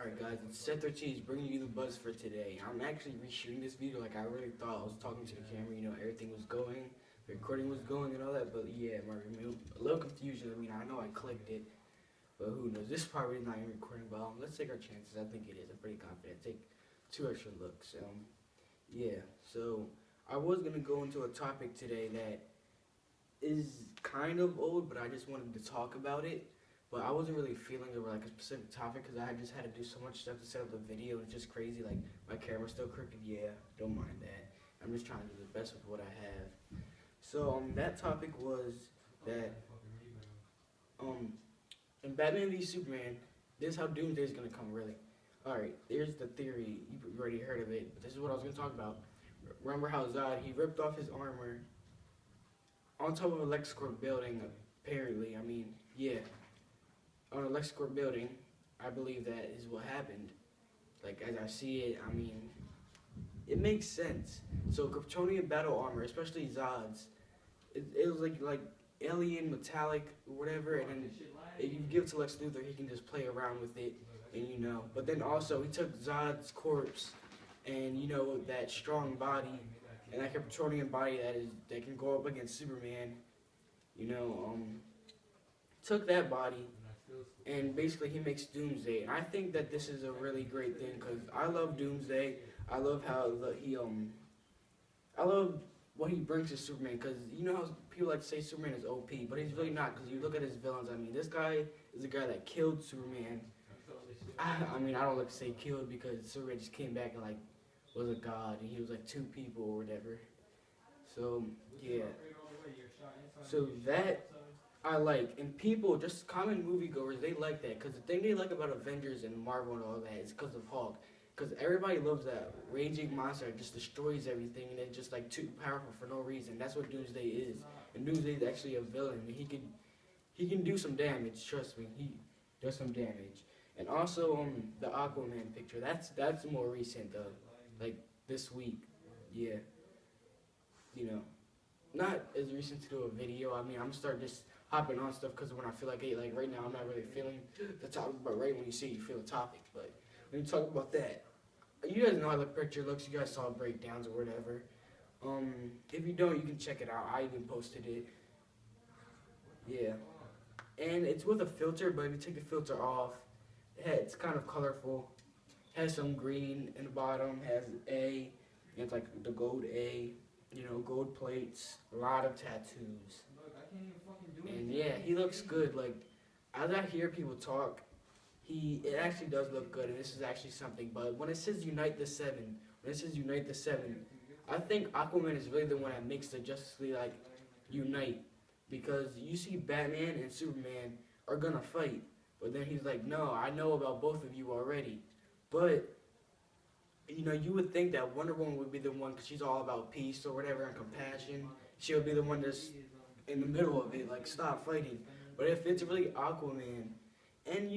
Alright guys, it's Seth13 bringing you the buzz for today. I'm actually reshooting this video like I really thought. I was talking to the camera, everything was going, the recording was going and all that, but yeah, a little confusion. I mean, I know I clicked it, but who knows? This is probably not even recording, but let's take our chances. I think it is. I'm pretty confident. Take 2 extra looks. Yeah, so I was going to go into a topic today that is kind of old, but I just wanted to talk about it. But I wasn't really feeling it like a specific topic because I just had to do so much stuff to set up the video. It's just crazy. Like, my camera's still crooked. Yeah, don't mind that. I'm just trying to do the best with what I have. So that topic was that in Batman v Superman, this is how Doomsday is gonna come. Really. All right. There's the theory. You've already heard of it. But this is what I was gonna talk about. Remember how Zod, he ripped off his armor on top of a LexCorp building. Apparently, I mean, yeah. On a LexCorp building, I believe that is what happened. Like, as I see it, I mean, it makes sense. So, Kryptonian battle armor, especially Zod's, it was like alien, metallic, or whatever, and then if you give it to Lex Luthor, he can just play around with it, and But then also, he took Zod's corpse, and that strong body, and that Kryptonian body that can go up against Superman, took that body, and basically he makes Doomsday. And I think that this is a really great thing because I love Doomsday. I love how I love what he brings to Superman, because how people like to say Superman is OP, but he's really not, because you look at his villains. I mean, this guy is a guy that killed Superman. I mean, I don't like to say killed because Superman just came back and was a god, and he was like 2 people or whatever. So yeah. So that I like, and people, just common moviegoers, they like that, because the thing they like about Avengers and Marvel and all that is because of Hulk, because everybody loves that raging monster that just destroys everything, and it's just too powerful for no reason. That's what Doomsday is, and Doomsday is actually a villain, and he can do some damage. Trust me, he does some damage. And also the Aquaman picture, that's more recent though, like this week, yeah, not as recent to do a video. I mean, I'm gonna start just hopping on stuff because when I feel like it, like right now I'm not really feeling the topic, but right when you see it, you feel the topic. But when you talk about that, you guys know how the picture looks. You guys saw breakdowns or whatever. If you don't, you can check it out. I even posted it. Yeah, and it's with a filter, but if you take the filter off, it's kind of colorful. Has some green in the bottom. Has A. It's like the gold A. Gold plates. A lot of tattoos. And yeah, he looks good. Like, as I hear people talk, it actually does look good, and this is actually something. But when it says Unite the Seven, I think Aquaman is really the one that makes the Justice League unite, because you see Batman and Superman are gonna fight, but then he's like, no, I know about both of you already. But you would think that Wonder Woman would be the one, because she's all about peace or whatever and compassion. She would be the one that's in the middle of it, like, stop fighting. But if it's really Aquaman, and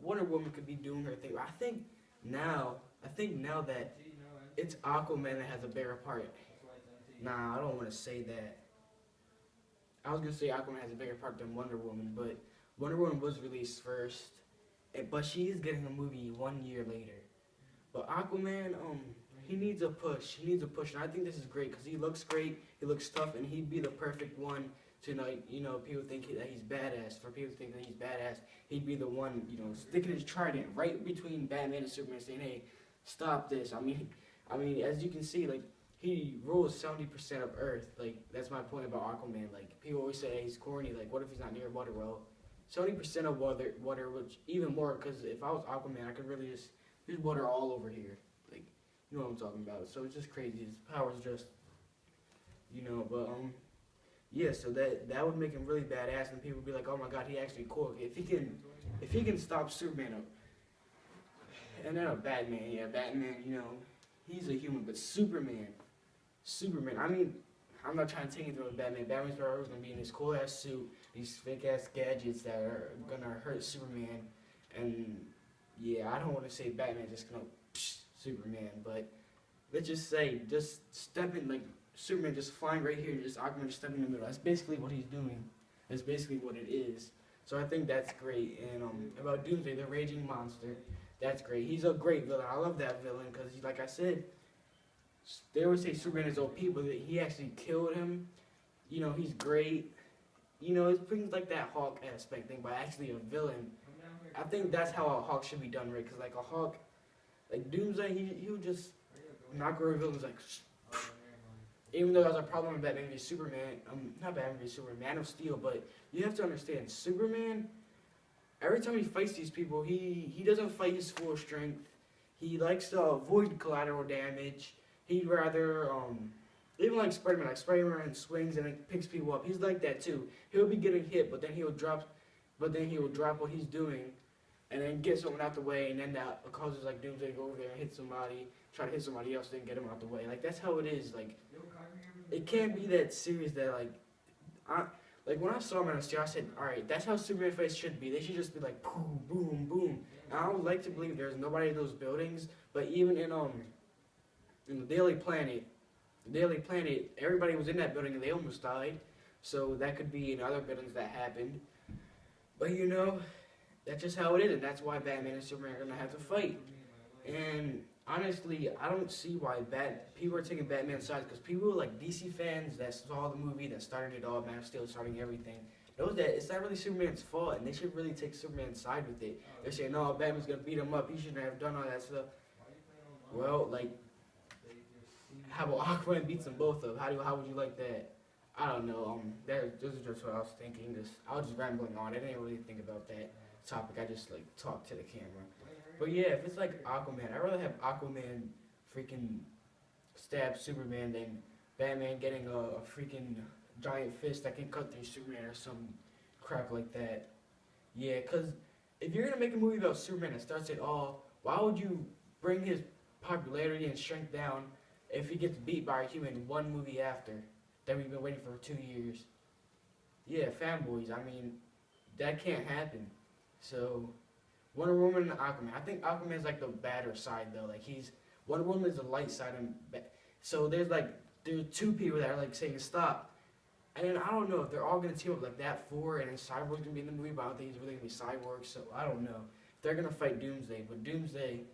Wonder Woman could be doing her thing, I think now that it's Aquaman that has a bigger part. Nah, I don't want to say that. I was gonna say Aquaman has a bigger part than Wonder Woman, but Wonder Woman was released first, but she is getting a movie 1 year later. But Aquaman, he needs a push. And I think this is great because he looks great, he looks tough, and he'd be the perfect one to, people think that he's badass. For people to think that he's badass, he'd be the one, sticking his trident right between Batman and Superman, saying, "Hey, stop this." I mean, as you can see, he rules 70% of Earth. That's my point about Aquaman. People always say, hey, he's corny. What if he's not near water? Well, 70% of water, which even more, because if I was Aquaman, I could really there's water all over here. You know what I'm talking about. So it's just crazy. His power's just, but, yeah, so that would make him really badass, and people would be like, oh my god, he actually cool. If he can stop Superman up, and then Batman, yeah, Batman, he's a human, but Superman, I mean, I'm not trying to take anything with Batman. Batman's always gonna be in his cool ass suit, these fake ass gadgets that are gonna hurt Superman, and yeah, I don't want to say Batman just gonna Superman, but let's just say, just stepping, Superman just flying right here, just Aquaman just stepping in the middle. That's basically what he's doing. That's basically what it is. So I think that's great. And about Doomsday, the raging monster, That's great. He's a great villain. I love that villain because, like I said, they always say Superman is OP, but he actually killed him. You know, he's great. You know, it brings like that Hawk aspect thing, but actually a villain. I think that's how a Hawk should be done, right? Because like a Hawk, like Doomsday, he would just knock over villains like. Even though that was a problem in Batman v Superman, not Batman v Superman, Man of Steel, but you have to understand, Superman, every time he fights these people, he doesn't fight his full strength. He likes to avoid collateral damage. He'd rather, even like Spider-Man swings and it picks people up. He's like that too. He'll be getting hit, but then he'll drop what he's doing, and then get someone out the way, and then that causes like Doomsday to go over there and hit somebody, try to hit somebody else, then get him out the way. Like that's how it is. Like it can't be that serious that like when I saw Man of Steel, I said, all right, that's how Superman fights should be. They should just be like boom, boom, boom. And I would like to believe there's nobody in those buildings, but even in the Daily Planet, everybody was in that building and they almost died. So that could be in other buildings that happened. But you know, that's just how it is, and that's why Batman and Superman are gonna have to fight. And honestly, I don't see why people are taking Batman's side, because people like DC fans that saw the movie that started it all, Man of Steel starting everything, knows that it's not really Superman's fault, and they should really take Superman's side with it. They're saying, no, Batman's gonna beat him up. He shouldn't have done all that stuff. Well, like, how about Aquaman beats them both up? How would you like that? I don't know. This is just what I was thinking. I was just rambling on. I didn't really think about that topic. I just like talked to the camera. But yeah, if it's like Aquaman, I'd rather have Aquaman freaking stab Superman than Batman getting a freaking giant fist that can cut through Superman or some crap like that. Yeah, because if you're gonna make a movie about Superman that starts it all, why would you bring his popularity and strength down if he gets beat by a human one movie after that we've been waiting for 2 years? Yeah, fanboys. I mean, that can't happen. So, Wonder Woman and Aquaman. I think Aquaman's like the badder side though. Like Wonder Woman is the light side, and so there's two people that are like saying stop, and then I don't know if they're all gonna team up like that four, and then Cyborg's gonna be in the movie, but I don't think he's really gonna be Cyborg. So I don't know if they're gonna fight Doomsday, but Doomsday